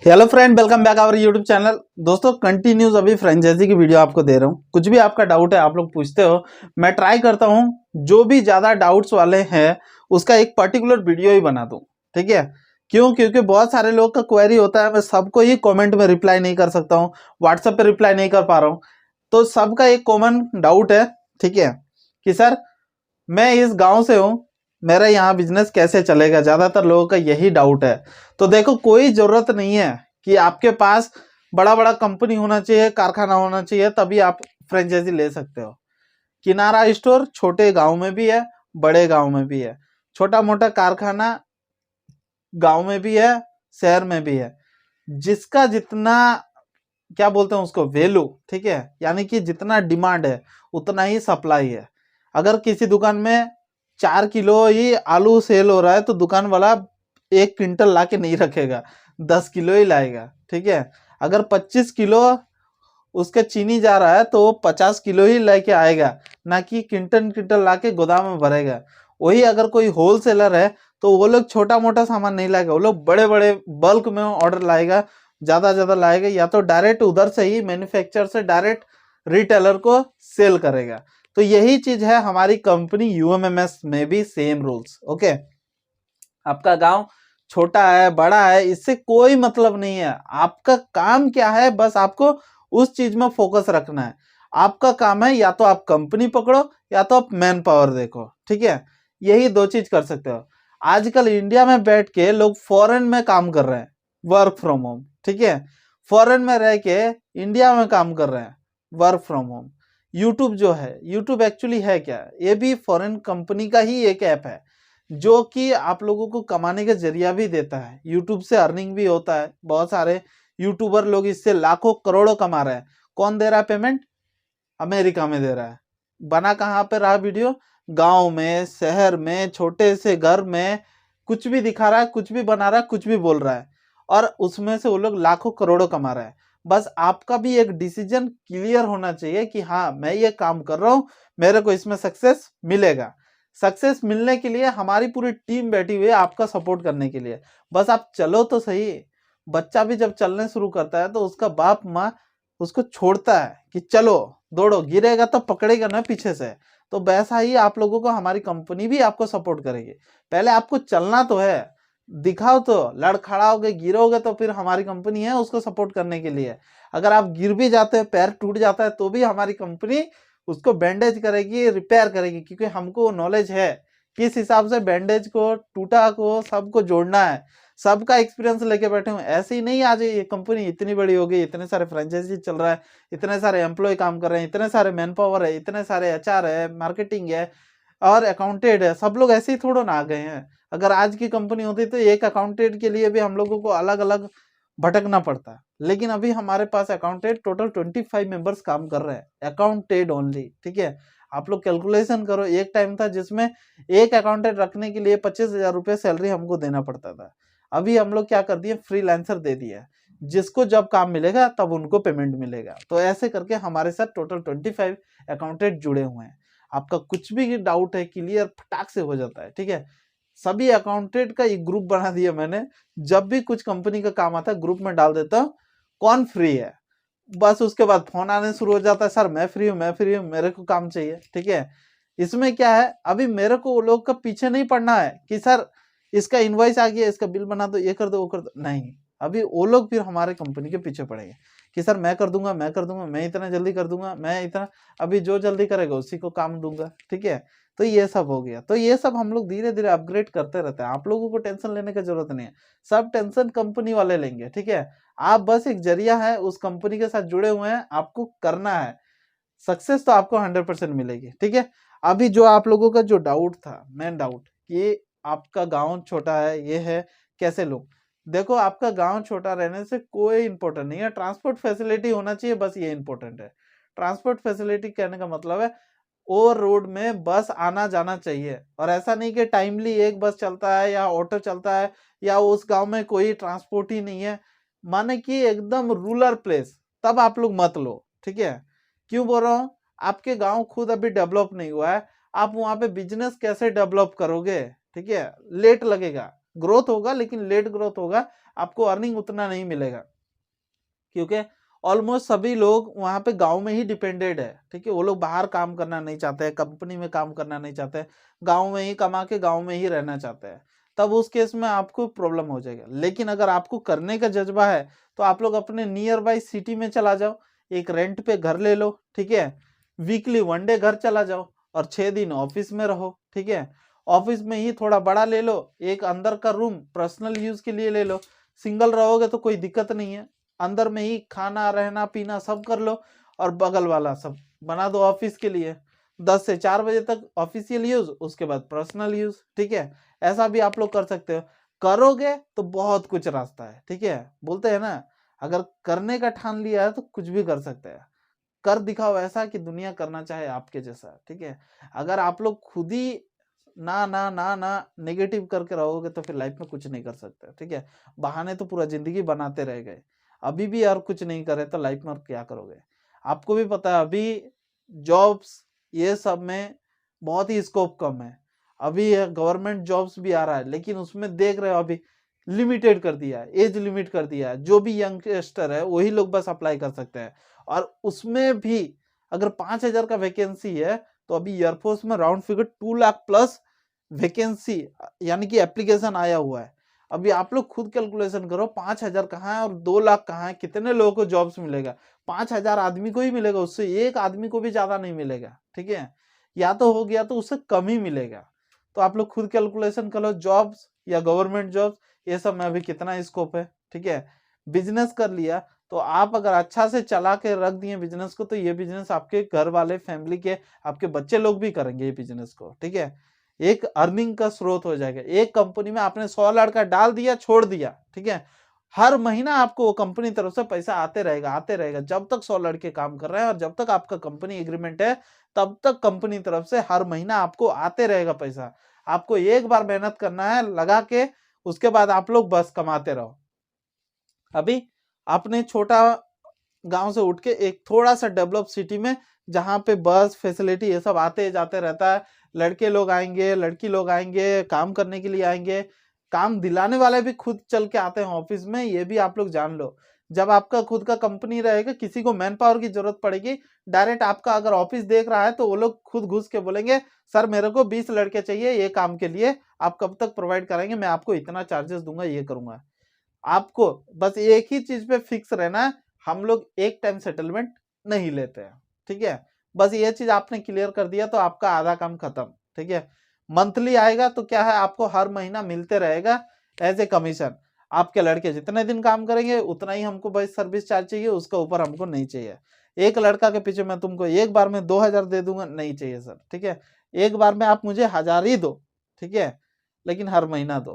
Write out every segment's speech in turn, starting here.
Hello friend, welcome back our YouTube channel. दोस्तों continues अभी franchisee की वीडियो आपको दे रहा हूँ। कुछ भी आपका डाउट है आप लोग पूछते हो, मैं ट्राई करता हूँ जो भी ज़्यादा डाउट्स वाले हैं उसका एक पर्टिकुलर वीडियो ही बना दूँ। ठीक है, क्यों? क्योंकि बहुत सारे लोग का क्वेरी होता है, मैं सबको ही कमेंट में रिप्लाई नहीं कर सकता हूँ, व्हाट्सएप पे रिप्लाई नहीं कर पा रहा हूँ। तो सबका एक कॉमन डाउट है, ठीक है, कि सर मैं इस गांव से हूँ, मेरा यहाँ बिजनेस कैसे चलेगा। ज्यादातर लोगों का यही डाउट है। तो देखो, कोई जरूरत नहीं है कि आपके पास बड़ा बड़ा कंपनी होना चाहिए, कारखाना होना चाहिए तभी आप फ्रेंचाइजी ले सकते हो। किनारा स्टोर छोटे गांव में भी है, बड़े गांव में भी है। छोटा मोटा कारखाना गांव में भी है, शहर में भी है। जिसका जितना क्या बोलते हैं उसको वैल्यू, ठीक है, यानी कि जितना डिमांड है उतना ही सप्लाई है। अगर किसी दुकान में 4 किलो ही आलू सेल हो रहा है तो दुकान वाला 1 क्विंटल ला के नहीं रखेगा, 10 किलो ही लाएगा। ठीक है, अगर 25 किलो उसका चीनी जा रहा है तो वो 50 किलो ही लेके आएगा, ना कि क्विंटल क्विंटल ला के गोदाम में भरेगा। वही अगर कोई होलसेलर है तो वो लोग छोटा मोटा सामान नहीं लाएगा, वो लोग बड़े बड़े बल्क में ऑर्डर लाएगा, ज्यादा ज्यादा लाएगा, या तो डायरेक्ट उधर से ही मैन्युफैक्चर से डायरेक्ट रिटेलर को सेल करेगा। तो यही चीज है हमारी कंपनी यूएमएमएस में भी सेम रूल्स। ओके, आपका गांव छोटा है बड़ा है इससे कोई मतलब नहीं है, आपका काम क्या है बस आपको उस चीज में फोकस रखना है। आपका काम है या तो आप कंपनी पकड़ो या तो आप मैन पावर देखो। ठीक है, यही दो चीज कर सकते हो। आजकल इंडिया में बैठ के लोग फॉरेन में काम कर रहे हैं, वर्क फ्रॉम होम। ठीक है, फॉरेन में रह के इंडिया में काम कर रहे हैं, वर्क फ्रॉम होम। यूट्यूब जो है, यूट्यूब एक्चुअली है क्या? ये भी फॉरेन कंपनी का ही एक ऐप है जो कि आप लोगों को कमाने का जरिया भी देता है। यूट्यूब से अर्निंग भी होता है, बहुत सारे यूट्यूबर लोग इससे लाखों करोड़ों कमा रहे हैं। कौन दे रहा है पेमेंट? अमेरिका में दे रहा है। बना कहाँ पे रहा वीडियो? गांव में, शहर में, छोटे से घर में, कुछ भी दिखा रहा है, कुछ भी बना रहा है, कुछ भी बोल रहा है, और उसमें से वो लोग लाखों करोड़ों कमा रहे हैं। बस आपका भी एक डिसीजन क्लियर होना चाहिए कि हाँ मैं ये काम कर रहा हूँ, मेरे को इसमें सक्सेस मिलेगा। सक्सेस मिलने के लिए हमारी पूरी टीम बैठी हुई है आपका सपोर्ट करने के लिए। बस आप चलो तो सही। बच्चा भी जब चलने शुरू करता है तो उसका बाप माँ उसको छोड़ता है कि चलो दौड़ो, गिरेगा तो पकड़ेगा ना पीछे से। तो वैसा ही आप लोगों को हमारी कंपनी भी आपको सपोर्ट करेगी। पहले आपको चलना तो है, दिखाओ तो, लड़खड़ाओगे गिरोगे तो फिर हमारी कंपनी है उसको सपोर्ट करने के लिए। अगर आप गिर भी जाते हैं, पैर टूट जाता है, तो भी हमारी कंपनी उसको बैंडेज करेगी, रिपेयर करेगी, क्योंकि हमको नॉलेज है किस हिसाब से बैंडेज को, टूटा को, सबको जोड़ना है। सबका एक्सपीरियंस लेके बैठे हूँ। ऐसे ही नहीं आज ये कंपनी इतनी बड़ी हो गई, इतने सारे फ्रेंचाइजी चल रहा है, इतने सारे एम्प्लॉय काम कर रहे हैं, इतने सारे मैन पावर है, इतने सारे एचआर है, मार्केटिंग है और अकाउंटेंट है, सब लोग ऐसे ही थोड़ा ना आ गए हैं। अगर आज की कंपनी होती तो एक अकाउंटेंट के लिए भी हम लोगों को अलग अलग भटकना पड़ता। लेकिन अभी हमारे पास अकाउंटेंट टोटल 25 मेंबर्स काम कर रहे हैं, अकाउंटेंट ओनली। ठीक है, आप लोग कैलकुलेशन करो, एक टाइम था जिसमें एक अकाउंटेंट रखने के लिए 25,000 रुपये सैलरी हमको देना पड़ता था। अभी हम लोग क्या कर दिए, फ्रीलांसर दे दिया, जिसको जब काम मिलेगा तब उनको पेमेंट मिलेगा। तो ऐसे करके हमारे साथ टोटल 25 अकाउंटेंट जुड़े हुए हैं। आपका कुछ भी डाउट है क्लियर फटाक से हो जाता है। ठीक है, सभी अकाउंटेंट का एक ग्रुप बना दिया मैंने, जब भी कुछ कंपनी का काम आता है ग्रुप में डाल देता हूँ कौन फ्री है, बस उसके बाद फोन आने शुरू हो जाता है, सर मैं फ्री हूँ, मैं फ्री हूँ, मेरे को काम चाहिए। ठीक है, इसमें क्या है, अभी मेरे को वो लोग का पीछे नहीं पड़ना है कि सर इसका इनवॉइस आ गया, इसका बिल बना दो, ये कर दो, वो कर दो, नहीं। अभी वो लोग फिर हमारे कंपनी के पीछे पड़ेंगे कि सर मैं कर दूंगा, मैं कर दूंगा, मैं इतना जल्दी कर दूंगा, मैं इतना, अभी जो जल्दी करेगा उसी को काम दूंगा। ठीक है, तो ये सब हो गया। तो ये सब हम लोग धीरे धीरे अपग्रेड करते रहते हैं, आप लोगों को टेंशन लेने की जरूरत नहीं है, सब टेंशन कंपनी वाले लेंगे। ठीक है, आप बस एक जरिया है, उस कंपनी के साथ जुड़े हुए हैं, आपको करना है, सक्सेस तो आपको 100% मिलेगी। ठीक है, अभी जो आप लोगों का जो डाउट था, मेन डाउट, कि आपका गांव छोटा है, ये है, कैसे लोग, देखो आपका गांव छोटा रहने से कोई इंपॉर्टेंट नहीं है, ट्रांसपोर्ट फैसिलिटी होना चाहिए, बस ये इंपॉर्टेंट है। ट्रांसपोर्ट फैसिलिटी कहने का मतलब है और रोड में बस आना जाना चाहिए, और ऐसा नहीं कि टाइमली एक बस चलता है या ऑटो चलता है या उस गांव में कोई ट्रांसपोर्ट ही नहीं है, माने कि एकदम रूरल प्लेस, तब आप लोग मत लो। ठीक है, क्यों बोल रहा हूँ, आपके गांव खुद अभी डेवलप नहीं हुआ है, आप वहां पे बिजनेस कैसे डेवलप करोगे? ठीक है, लेट लगेगा, ग्रोथ होगा लेकिन लेट ग्रोथ होगा, आपको अर्निंग उतना नहीं मिलेगा, क्योंकि ऑलमोस्ट सभी लोग वहां पे गांव में ही डिपेंडेड है। ठीक है, वो लोग बाहर काम करना नहीं चाहते हैं, कंपनी में काम करना नहीं चाहते हैं, गांव में ही कमा के गांव में ही रहना चाहते हैं। तब उस केस में आपको प्रॉब्लम हो जाएगा। लेकिन अगर आपको करने का जज्बा है तो आप लोग अपने नियर बाई सिटी में चला जाओ, एक रेंट पे घर ले लो। ठीक है, वीकली 1 डे घर चला जाओ और 6 दिन ऑफिस में रहो। ठीक है, ऑफिस में ही थोड़ा बड़ा ले लो, एक अंदर का रूम पर्सनल यूज के लिए ले लो। सिंगल रहोगे तो कोई दिक्कत नहीं है, अंदर में ही खाना रहना पीना सब कर लो, और बगल वाला सब बना दो ऑफिस के लिए। 10 से 4 बजे तक ऑफिशियल यूज, उसके बाद पर्सनल यूज। ठीक है, ऐसा भी आप लोग कर सकते हो। करोगे तो बहुत कुछ रास्ता है। ठीक है, बोलते हैं ना, अगर करने का ठान लिया है तो कुछ भी कर सकते हैं। कर दिखाओ ऐसा कि दुनिया करना चाहे आपके जैसा। ठीक है, अगर आप लोग खुद ही ना ना ना ना नेगेटिव करके रहोगे तो फिर लाइफ में कुछ नहीं कर सकते। ठीक है, बहाने तो पूरा जिंदगी बनाते रह गए, अभी भी यार कुछ नहीं करे तो लाइफ में क्या करोगे। आपको भी पता है अभी जॉब्स ये सब में बहुत ही स्कोप कम है। अभी गवर्नमेंट जॉब्स भी आ रहा है, लेकिन उसमें देख रहे हो अभी लिमिटेड कर दिया है, एज लिमिट कर दिया है। जो भी यंगस्टर है वही लोग बस अप्लाई कर सकते हैं, और उसमें भी अगर 5,000 का वैकेंसी है तो अभी एयरफोर्स में round figure 2 lakh plus vacancy यानी कि एप्लीकेशन आया हुआ है। अभी आप लोग खुद कैलकुलेशन करो, 5,000 कहाँ है और 2 लाख कहाँ है, कितने लोगों को जॉब्स मिलेगा। 5,000 आदमी को ही मिलेगा, उससे एक आदमी को भी ज्यादा नहीं मिलेगा। ठीक है, या तो हो गया तो उससे कम ही मिलेगा। तो आप लोग खुद कैलकुलेशन करो, जॉब्स या गवर्नमेंट जॉब्स ये सब में अभी कितना स्कोप है। ठीक है, बिजनेस कर लिया तो आप अगर अच्छा से चला के रख दिए बिजनेस को, तो ये बिजनेस आपके घर वाले फैमिली के आपके बच्चे लोग भी करेंगे ये बिजनेस को। ठीक है, एक अर्निंग का स्रोत हो जाएगा। एक कंपनी में आपने 100 लड़का डाल दिया, छोड़ दिया। ठीक है, हर महीना आपको वो कंपनी तरफ से पैसा आते रहेगा जब तक 100 लड़के काम कर रहे हैं, और जब तक आपका कंपनी एग्रीमेंट है तब तक कंपनी तरफ से हर महीना आपको आते रहेगा पैसा। आपको एक बार मेहनत करना है लगा के, उसके बाद आप लोग बस कमाते रहो। अभी आपने छोटा गांव से उठ के एक थोड़ा सा डेवलप सिटी में, जहां पे बस फैसिलिटी ये सब आते जाते रहता है, लड़के लोग आएंगे लड़की लोग आएंगे, काम करने के लिए आएंगे, काम दिलाने वाले भी खुद चल के आते हैं ऑफिस में, ये भी आप लोग जान लो। जब आपका खुद का कंपनी रहेगा, किसी को मैन पावर की जरूरत पड़ेगी, डायरेक्ट आपका अगर ऑफिस देख रहा है तो वो लोग खुद घुस के बोलेंगे सर मेरे को 20 लड़के चाहिए ये काम के लिए, आप कब तक प्रोवाइड कराएंगे, मैं आपको इतना चार्जेस दूंगा, ये करूंगा। आपको बस एक ही चीज पे फिक्स रहना है, हम लोग एक टाइम सेटलमेंट नहीं लेते हैं। ठीक है, बस ये चीज आपने क्लियर कर दिया तो आपका आधा काम खत्म। ठीक है, मंथली आएगा तो क्या है, आपको हर महीना मिलते रहेगा एज ए कमीशन। आपके लड़के जितने दिन काम करेंगे उतना ही हमको भाई सर्विस चार्ज चाहिए, उसका ऊपर हमको नहीं चाहिए। एक लड़का के पीछे मैं तुमको एक बार में 2,000 दे दूंगा, नहीं चाहिए सर। ठीक है, एक बार में आप मुझे 1,000 ही दो। ठीक है, लेकिन हर महीना दो,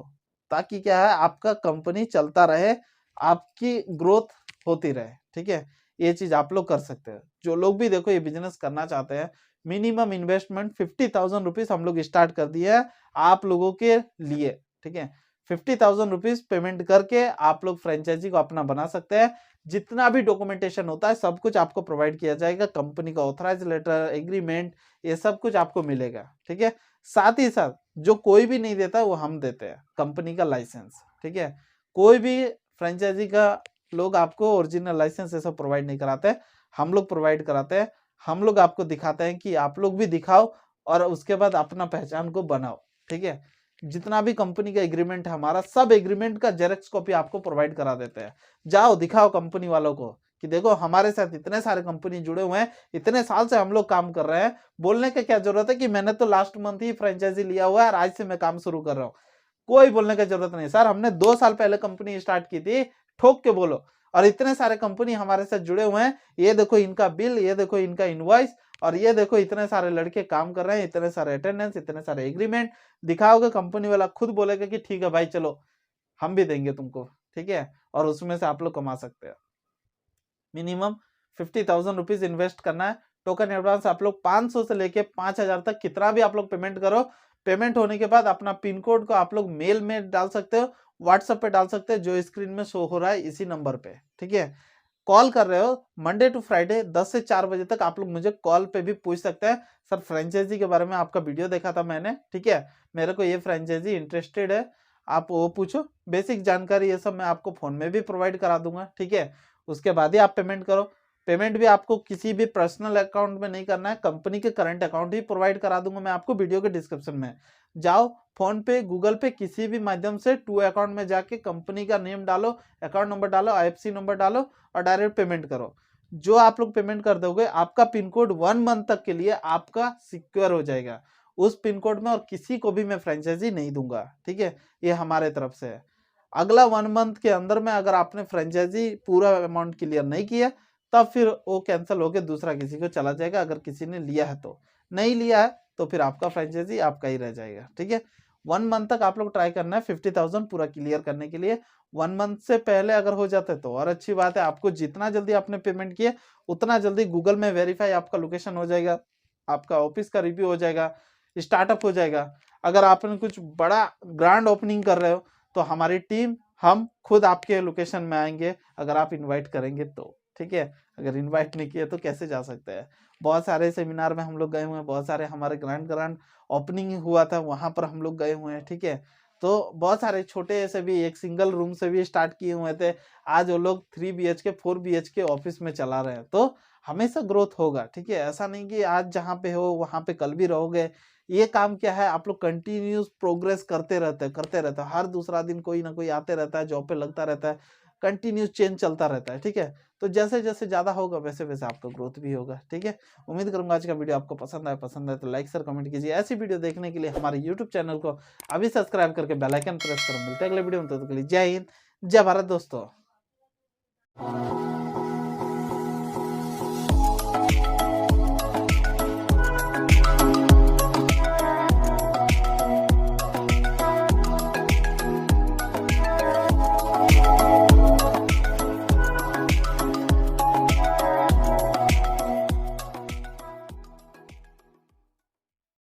ताकि क्या है आपका कंपनी चलता रहे, आपकी ग्रोथ होती रहे। ठीक है, ये चीज आप लोग कर सकते हैं। जो लोग भी देखो ये बिजनेस करना चाहते हैं, मिनिमम इन्वेस्टमेंट 50,000 रुपीज हम लोग स्टार्ट कर दिए है आप लोगों के लिए। ठीक है, 50,000 रुपीज पेमेंट करके आप लोग फ्रेंचाइजी को अपना बना सकते हैं। जितना भी डॉक्यूमेंटेशन होता है सब कुछ आपको प्रोवाइड किया जाएगा, कंपनी का ऑथराइज लेटर, एग्रीमेंट, ये सब कुछ आपको मिलेगा। ठीक है, साथ ही साथ जो कोई भी नहीं देता वो हम देते हैं, कंपनी का लाइसेंस। ठीक है, कोई भी फ्रेंचाइजी का लोग आपको ओरिजिनल लाइसेंस ऐसा प्रोवाइड नहीं कराते, हम लोग प्रोवाइड कराते हैं। हम लोग आपको दिखाते हैं कि आप लोग भी दिखाओ और उसके बाद अपना पहचान को बनाओ। ठीक है, जितना भी कंपनी का एग्रीमेंट है हमारा, सब एग्रीमेंट का जेरॉक्स कॉपी आपको प्रोवाइड करा देते हैं। जाओ दिखाओ कंपनी वालों को कि देखो हमारे साथ इतने सारे कंपनी जुड़े हुए हैं, इतने साल से हम लोग काम कर रहे हैं। बोलने की क्या जरूरत है कि मैंने तो लास्ट मंथ ही फ्रेंचाइजी लिया हुआ है और आज से मैं काम शुरू कर रहा हूँ। कोई बोलने की जरूरत नहीं, सर हमने 2 साल पहले कंपनी स्टार्ट की थी, ठोक के बोलो। और इतने सारे कंपनी हमारे साथ जुड़े हुए हैं, ये देखो इनका बिल, ये देखो इनका इनवॉइस, और ये देखो इतने सारे लड़के काम कर रहे हैं, इतने सारे अटेंडेंस, इतने सारे एग्रीमेंट दिखाओगे, कंपनी वाला खुद बोलेगा कि ठीक है भाई चलो हम भी देंगे तुमको। ठीक है, और उसमें से आप लोग कमा सकते हैं। मिनिमम 50,000 रुपीज इन्वेस्ट करना है। टोकन एडवांस आप लोग 500 से लेके 5,000 तक कितना भी आप लोग पेमेंट करो, पेमेंट होने के बाद अपना पिन कोड को आप लोग मेल में डाल सकते हो, व्हाट्सएप पे डाल सकते हो, जो स्क्रीन में शो हो रहा है इसी नंबर पे। ठीक है, कॉल कर रहे हो मंडे टू फ्राइडे 10 से 4 बजे तक आप लोग मुझे कॉल पे भी पूछ सकते हैं, सर फ्रेंचाइजी के बारे में आपका वीडियो देखा था मैंने, ठीक है, मेरे को ये फ्रेंचाइजी इंटरेस्टेड है, आप वो पूछो, बेसिक जानकारी ये सब मैं आपको फ़ोन में भी प्रोवाइड करा दूंगा, ठीक है। उसके बाद ही आप पेमेंट करो। पेमेंट भी आपको किसी भी पर्सनल अकाउंट में नहीं करना है, कंपनी के करंट अकाउंट ही प्रोवाइड करा दूंगा मैं आपको वीडियो के डिस्क्रिप्शन में। जाओ फ़ोन पे, गूगल पे, किसी भी माध्यम से टू अकाउंट में जाके कंपनी का नेम डालो, अकाउंट नंबर डालो, IFSC नंबर डालो और डायरेक्ट पेमेंट करो। जो आप लोग पेमेंट कर दोगे, आपका पिन कोड 1 मंथ तक के लिए आपका सिक्योर हो जाएगा। उस पिन कोड में और किसी को भी मैं फ्रेंचाइजी नहीं दूंगा, ठीक है। ये हमारे तरफ से है। अगला 1 मंथ के अंदर में अगर आपने फ्रेंचाइजी पूरा अमाउंट क्लियर नहीं किया, तब फिर वो कैंसिल होकर दूसरा किसी को चला जाएगा, अगर किसी ने लिया है तो। नहीं लिया है तो फिर आपका फ्रेंचाइजी आपका ही रह जाएगा, ठीक है। 1 मंथ तक आप लोग ट्राई करना है 50,000 पूरा क्लियर करने के लिए। 1 मंथ से पहले अगर हो जाता है तो और अच्छी बात है। आपको जितना जल्दी आपने पेमेंट किया, उतना जल्दी गूगल में वेरीफाई आपका लोकेशन हो जाएगा, आपका ऑफिस का रिव्यू हो जाएगा, स्टार्टअप हो जाएगा। अगर आपने कुछ बड़ा ग्रैंड ओपनिंग कर रहे हो तो हमारी टीम, हम खुद आपके लोकेशन में आएंगे, अगर आप इनवाइट करेंगे तो, ठीक है। अगर इनवाइट नहीं किए तो कैसे जा सकते हैं। बहुत सारे सेमिनार में हम लोग गए हुए हैं, बहुत सारे हमारे ग्रैंड ओपनिंग हुआ था, वहां पर हम लोग गए हुए हैं, ठीक है। तो बहुत सारे छोटे से भी, एक सिंगल रूम से भी स्टार्ट किए हुए थे, आज वो लोग 3 BHK 4 BHK ऑफिस में चला रहे हैं। तो हमेशा ग्रोथ होगा, ठीक है। ऐसा नहीं कि आज जहाँ पे हो वहां पे कल भी रहोगे। ये काम क्या है, आप लोग कंटिन्यूस प्रोग्रेस करते रहते हैं। हर दूसरा दिन कोई ना कोई आते रहता है, जॉब पे लगता रहता है, कंटिन्यूस चेंज चलता रहता है, ठीक है। तो जैसे जैसे ज्यादा होगा वैसे वैसे आपका ग्रोथ भी होगा, ठीक है। उम्मीद करूंगा आज का वीडियो आपको पसंद आए तो लाइक शेयर कमेंट कीजिए। ऐसी वीडियो देखने के लिए हमारे यूट्यूब चैनल को अभी सब्सक्राइब करके बेल आइकन प्रेस करो। मिलते हैं अगले वीडियो में, तब तक के लिए जय हिंद, जय भारत दोस्तों।